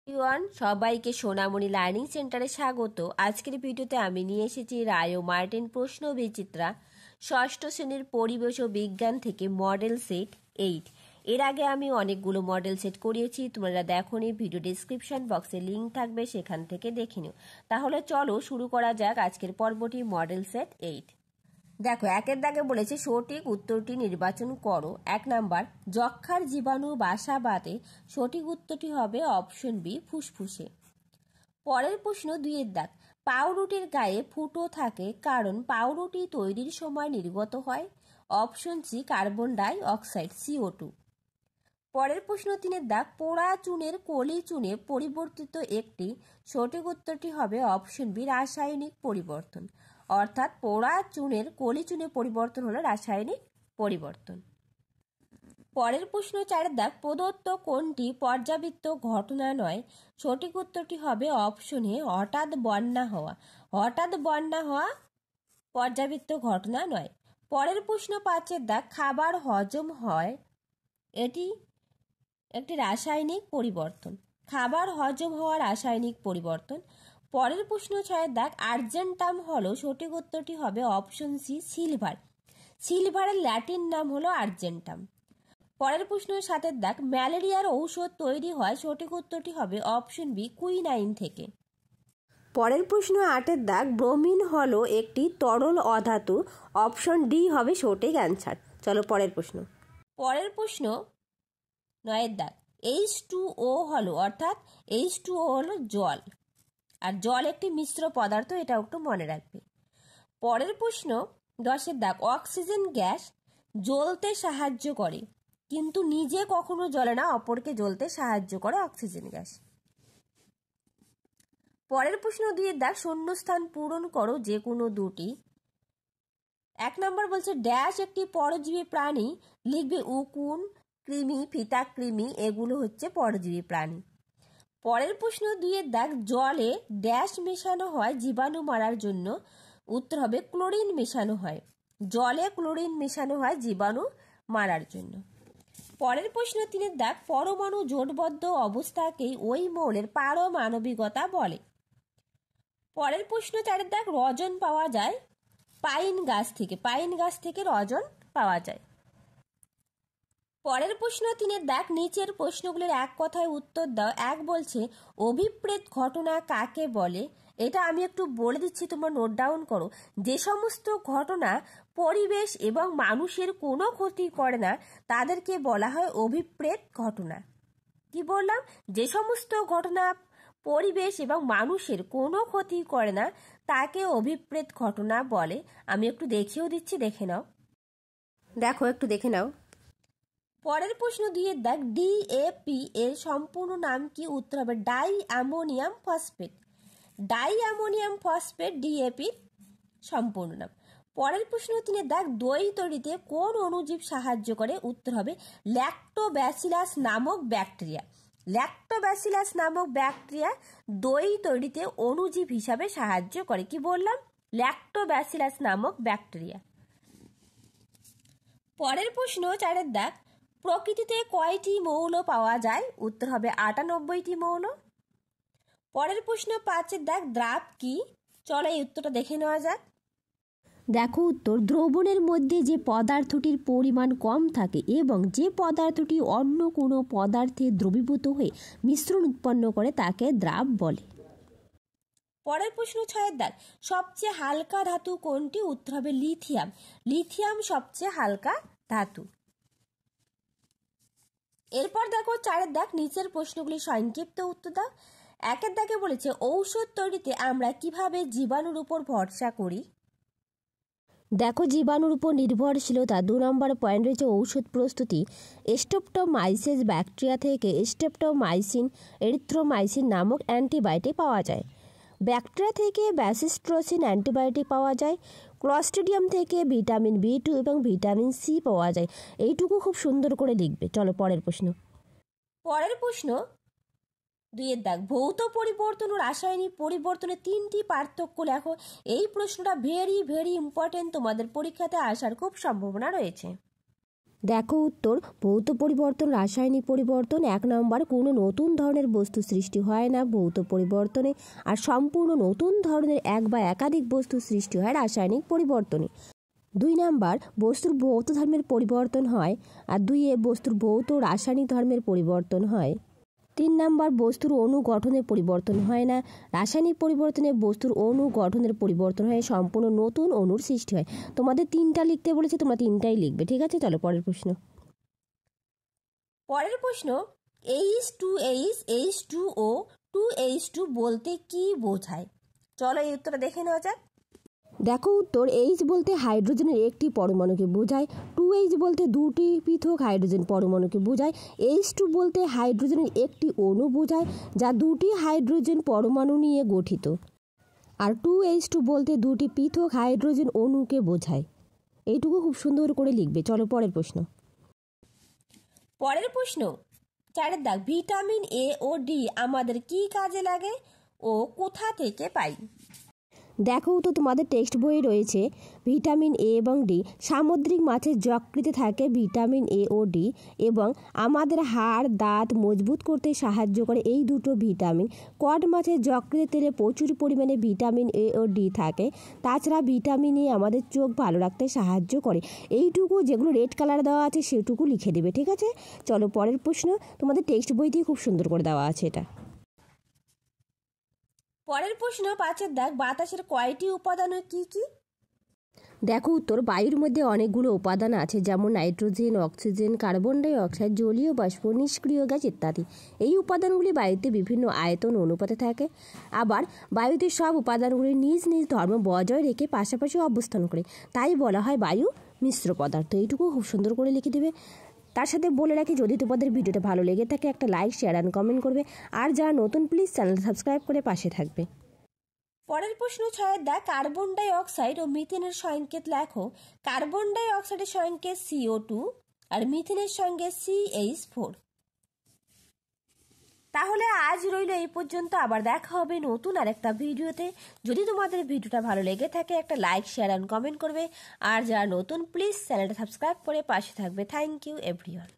Everyone, সবাইকে সোনামণি learning সেন্টারে স্বাগত। আজকের ভিডিওতে আমি নিয়ে এসেছি রায় ও মার্টিন প্রশ্ন বিচিত্রা ষষ্ঠ শ্রেণীর পরিবেশ ও বিজ্ঞান থেকে মডেল সেট 8। এর আগে আমি অনেকগুলো মডেল সেট করিয়েছি, তোমরা দেখোনি, ভিডিও ডিসক্রিপশন বক্সে লিঙ্ক থাকবে, সেখান থেকে দেখে নিও। তাহলে চলো শুরু করা যাক আজকের পর্বটি মডেল সেট 8। দেখো, একের দাগে বলেছে সঠিক উত্তরটি নির্বাচন করো। 1 নাম্বার, যক্ষার জীবাণু বাসা বাঁধে। সঠিক উত্তরটি হবে অপশন বি, ফুসফুসে। পরের প্রশ্ন 2 এর দাগ, পাউরুটির গায়ে ফুটো থাকে কারণ পাউরুটি তৈরির সময় নির্গত হয়। Option C, carbon die oxide, CO2। পরের প্রশ্ন 3 এর দাগ, পোড়া চুনের কলি চুনে পরিবর্তিত একটি। সঠিক উত্তরটি হবে অপশন বি, রাসায়নিক পরিবর্তন। অর্থাৎ পোড়া চুনের কলি চুনে পরিবর্তন হলো রাসায়নিক পরিবর্তন। পরের প্রশ্ন 4 এর দাগ, প্রদত্ত কোনটি পর্যাবৃত্ত ঘটনা নয়। সঠিক উত্তরটি হবে অপশন এ, হঠাৎ বন্যা হওয়া। হঠাৎ বন্যা হওয়া পর্যাবৃত্ত ঘটনা নয়। পরের প্রশ্ন 5 এর দাগ, খাবার হজম হয়, এটি একটি রাসায়নিক পরিবর্তন। খাবার হজম হওয়া রাসায়নিক পরিবর্তন। পরের প্রশ্ন 6 এর দাগ, আর্জেন্টাম হলো। সঠিক উত্তরটি হবে অপশন সি, সিলভার। সিলভারের ল্যাটিন নাম হলো আর্জেন্টাম। পরের প্রশ্ন 7 এর দাগ, ম্যালেরিয়ার ঔষধ তৈরি হয়। সঠিক উত্তরটি হবে অপশন বি, কুইনাইন থেকে। পরের প্রশ্ন 8 এর দাগ, ব্রোমিন হলো একটি তরল অধাতু। অপশন ডি হবে সঠিক অ্যান্সার। চলো পরের প্রশ্ন। পরের প্রশ্ন 9 এর দাগ, H2O হলো, অর্থাৎ H2O হলো জল, আর জল একটি মিশ্র পদার্থ, এটা একটু মনে রাখবে। পরের প্রশ্ন 10 এর দাগ, অক্সিজেন গ্যাস জ্বলতে সাহায্য করে কিন্তু নিজে কখনো জ্বলে না, অপরকে জ্বলতে সাহায্য করে অক্সিজেন গ্যাস। পরের প্রশ্ন 2 এর দাগ, শূন্যস্থান পূরণ করো যে কোনো দুটি। 1 নম্বর বলছে ড্যাশ একটি পরজীবী প্রাণী, লিখবে উকুন, কৃমি, ফিতা কৃমি, এগুলো হচ্ছে পরজীবী প্রাণী। পরের প্রশ্ন 2 এর দাগ, জলে ড্যাশ মেশানো হয় জীবাণু মারার জন্য। উত্তর হবে ক্লোরিন মেশানো হয়। জলে ক্লোরিন মেশানো হয় জীবাণু মারার জন্য। পরের প্রশ্ন 3 এর দাগ, পরমাণু জোটবদ্ধ অবস্থাকেই ওই মৌলের পারমাণবিকতা বলে। পরের প্রশ্ন 4 এর দাগ, রজন পাওয়া যায় পাইন গাছ থেকে। পাইন গাছ থেকে রজন পাওয়া যায়। পরের প্রশ্ন 3 এর দাগ, নিচের প্রশ্নগুলির এক কথায় উত্তর দাও। 1 বলছে অভিপ্রেত ঘটনা কাকে বলে। এটা আমি একটু বলে দিচ্ছি, তোমরা নোট ডাউন করো। যে সমস্ত ঘটনা পরিবেশ এবং মানুষের কোনো ক্ষতি করে না তাদেরকে বলা হয় অভিপ্রেত ঘটনা। কি বললাম? যে সমস্ত ঘটনা পরিবেশ এবং মানুষের কোনো ক্ষতি করে না তাকে অভিপ্রেত ঘটনা বলে। আমি একটু দেখিয়েও দিচ্ছি, দেখে নাও। দেখো, একটু দেখে নাও। পরের প্রশ্ন 2 এর দাগ, DAP এর সম্পূর্ণ নাম কি। উত্তর হবে die ammonium phosphate. Die ammonium phosphate DAP সম্পূর্ণ নাম। পরের প্রশ্ন 3 এর দাগ, দই তৈরিতে কোন অণুজীব সাহায্য করে। উত্তর হবে ল্যাক্টোব্যাসিলাস নামক ব্যাকটেরিয়া। ল্যাক্টোব্যাসিলাস নামক ব্যাকটেরিয়া দই তৈরিতে অণুজীব হিসাবে সাহায্য করে। কি বললাম? ল্যাক্টোব্যাসিলাস নামক ব্যাকটেরিয়া। পরের প্রশ্ন 4 এর দাগ, প্রকৃতিতে কয়টি মৌল পাওয়া যায়। উত্তর হবে 98টি মৌল। পরের প্রশ্ন 5 এর দাগ, দ্রাব কি। চলো এই উত্তরটা দেখে নেওয়া যাক। দেখো উত্তর, দ্রবণের মধ্যে যে পদার্থটির পরিমাণ কম থাকে এবং যে পদার্থটি অন্য কোনো পদার্থে দ্রবীভূত হয়ে মিশ্রণ উৎপন্ন করে তাকে দ্রাব বলে। পরের প্রশ্ন 6 এর দাগ, সবচেয়ে হালকা ধাতু কোনটি। উত্তর হবে লিথিয়াম। লিথিয়াম সবচেয়ে হালকা ধাতু। এরপর দেখো 4 এর দাগ, নিচের প্রশ্নগুলি সংক্ষিপ্ত উত্তর দাও। 1 এর দাগে বলেছে ঔষধ তৈরিতে আমরা কিভাবে জীবাণুর উপর ভরসা করি। দেখো, জীবাণুর উপর নির্ভরশীলতা। 2 নম্বর পয়েন্ট রয়েছে ঔষধ প্রস্তুতি। স্ট্রেপ্টোমাইসিস ব্যাকটেরিয়া থেকে স্ট্রেপ্টোমাইসিন, এরিথ্রোমাইসিন নামক অ্যান্টিবায়োটিক পাওয়া যায়। ব্যাকটেরিয়া থেকে ব্যাসিস্ট্রোসিন অ্যান্টিবায়োটিক পাওয়া যায়। ক্লস্ট্রিডিয়াম থেকে ভিটামিন B2 এবং ভিটামিন C পাওয়া যায়। এইটুকু খুব সুন্দর করে লিখবে। চলো পরের প্রশ্ন। পরের প্রশ্ন 2 এর দাগ, ভৌত পরিবর্তন ও রাসায়নিক পরিবর্তনের 3টি পার্থক্য লেখো। এই প্রশ্নটা ভেরি ভেরি ইম্পর্টেন্ট, তোমাদের পরীক্ষাতে আসার খুব সম্ভাবনা রয়েছে। দেখো উত্তর, ভৌত পরিবর্তন, রাসায়নিক পরিবর্তন। 1 নম্বর, কোনো নতুন ধরনের বস্তু সৃষ্টি হয় না ভৌত পরিবর্তনে, আর সম্পূর্ণ নতুন ধরনের এক বা একাধিক বস্তু সৃষ্টি হয় রাসায়নিক পরিবর্তনে। 2 নাম্বার, বস্তুর ভৌত ধর্মের পরিবর্তন হয়, আর 2 বস্তুর ভৌত রাসায়নিক ধর্মের পরিবর্তন হয়। 3 নাম্বার, বস্তুর অণু গঠনের পরিবর্তন হয় না, রাসায়নিক পরিবর্তনে বস্তুর অণু গঠনের পরিবর্তন হয়, সম্পূর্ণ নতুন অণুর সৃষ্টি হয়। তোমাদের 3টা লিখতে বলেছে, তোমরা 3টাই লিখবে, ঠিক আছে? চলো পরের প্রশ্ন। পরের প্রশ্ন, H2H H2O 2H2 বলতে কি বোঝায়? চলো এই উত্তরটা দেখে নেওয়া যাক। দেখো উত্তর, H বলতে হাইড্রোজেনের একটি পরমাণুকে বোঝায়, 2H বলতে দুটি পৃথক হাইড্রোজেন পরমাণুকে বোঝায়, H2 বলতে হাইড্রোজেনের একটি অণু বোঝায় যা দুটি হাইড্রোজেন পরমাণু নিয়ে গঠিত, আর 2H2 বলতে দুটি পৃথক হাইড্রোজেন অণুকে বোঝায়। এইটুকু খুব সুন্দর করে লিখবে। চলো পরের প্রশ্ন। পরের প্রশ্ন, 4 দাগ, ভিটামিন এ ও ডি আমাদের কি কাজে লাগে ও কোথা থেকে পাই? দেখো তো, তোমাদের টেক্সট বইয়ে রয়েছে ভিটামিন এ এবং ডি। সামুদ্রিক মাছের যকৃতে থাকে ভিটামিন এ ও ডি, এবং আমাদের হাড় দাঁত মজবুত করতে সাহায্য করে এই দুটো ভিটামিন। কড মাছের যকৃতের তেলে প্রচুর পরিমাণে ভিটামিন এ ও ডি থাকে। তাছাড়া ভিটামিন এ আমাদের চোখ ভালো রাখতে সাহায্য করে। এইটুকু যেগুলো রেড কালার দেওয়া আছে সেটুকু লিখে দেবে, ঠিক আছে? চলো পরের প্রশ্ন, তোমাদের টেক্সট বইতেই খুব সুন্দর করে দেওয়া আছে এটা। পরের প্রশ্ন, 5 দাগ, বাতাসের কয়টি উপাদান ও কি কি? দেখো উত্তর, বায়ুর মধ্যে অনেকগুলো উপাদান আছে, যেমন nitrogen, oxygen, carbon die oxide, জলীয় বাষ্প, নিষ্ক্রিয় গ্যাস ইত্যাদি। এই উপাদানগুলি বায়ুতে বিভিন্ন আয়তন অনুপাতে থাকে। আবার বায়ুতে সব উপাদানগুলি নিজ নিজ ধর্ম বজায় রেখে পাশাপাশি অবস্থান করে, তাই বলা হয় বায়ু মিশ্র পদার্থ। এইটুকু খুব সুন্দর করে লিখে দেবে। তার সাথে বলে রাখি, যদি তোমাদের ভিডিওটা ভালো লেগে থাকে একটা লাইক, শেয়ার অ্যান্ড কমেন্ট করবে, আর যারা নতুন প্লিজ চ্যানেল সাবস্ক্রাইব করে পাশে থাকবে। পরের প্রশ্ন, 6 দাগ, কার্বন ডাই অক্সাইড ও মিথেনের সংকেত লেখো। কার্বন ডাই অক্সাইডের সংকেত CO2 আর মিথেনের সঙ্গে CH4। তাহলে আজ রইল এই পর্যন্ত, আবার দেখা হবে নতুন আরেকটা ভিডিওতে। যদি তোমাদের ভিডিওটা ভালো লেগে থাকে একটা লাইক, শেয়ার অ্যান্ড কমেন্ট করবে, আর যারা নতুন প্লিজ চ্যানেলটা সাবস্ক্রাইব করে পাশে থাকবে। Thank you everyone.